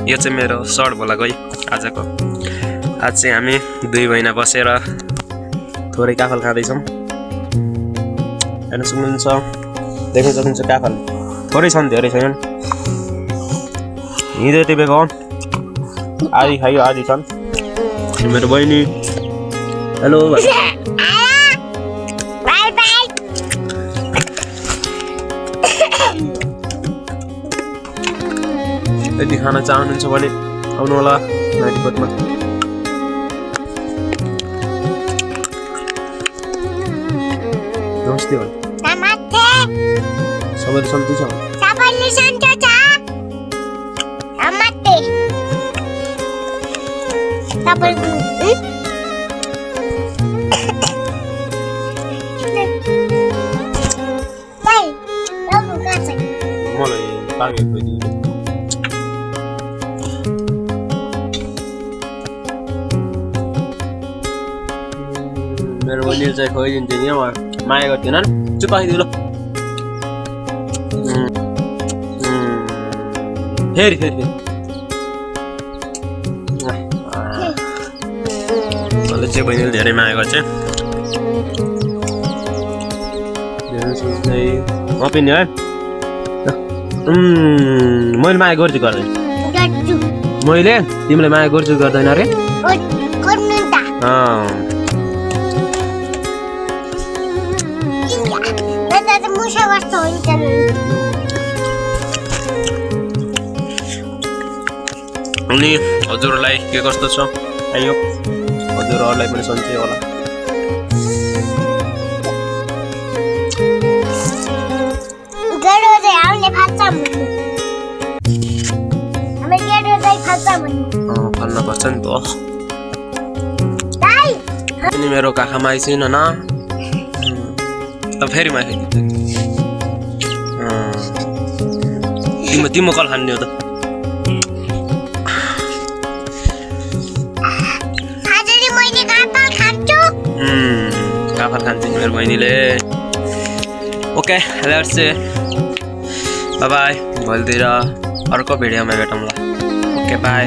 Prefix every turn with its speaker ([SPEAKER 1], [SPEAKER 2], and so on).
[SPEAKER 1] यो चाहिँ मेरो सर्ट बोलाको है आजको। आज चाहिँ हामी दुई महिना बसेर थोरै काफल खाँदैछौँ। हेर्न सक्नुहुन्छ, देख्न सक्नुहुन्छ काफल थोरै छन्, धेरै छैनन्। हिँड्दै टिपेको आधी खायो आधी छन्। मेरो बहिनी हेलो यदि खाना चाहनुहुन्छ भने आउनु होला नाइटीकोटमा। नमस्ते हो सबैले सन्चै छ?
[SPEAKER 2] सबैले सन्चै छ। नमस्ते सबैले
[SPEAKER 1] मलाई पाके खोइदिनु। मेरो बहिनीले चाहिँ खुवाइदिन्छ नि, माया गर्दैनन्। चुप आइदिनु ल। फेरि फेरि मैले चाहिँ बहिनीले धेरै माया गर्छ। म पनि है मैले माया गर्छु गर्दैन? मैले तिमीलाई माया गर्छु गर्दैन अरे? अनि हजुरहरूलाई के कस्तो छ? आइयो हजुरहरूलाई पनि सन्चै होला। खान्न पर्छ नि त। अनि मेरो काखा आइसिन न, अब फेरि माइ खाइदिन्छ। तिम्रो कल खान्ने हो त? काफल खान्छ मेरो बहिनीले। Okay let's say bye bye. भोलितिर अर्को भिडियोमा भेटौँला। Okay bye.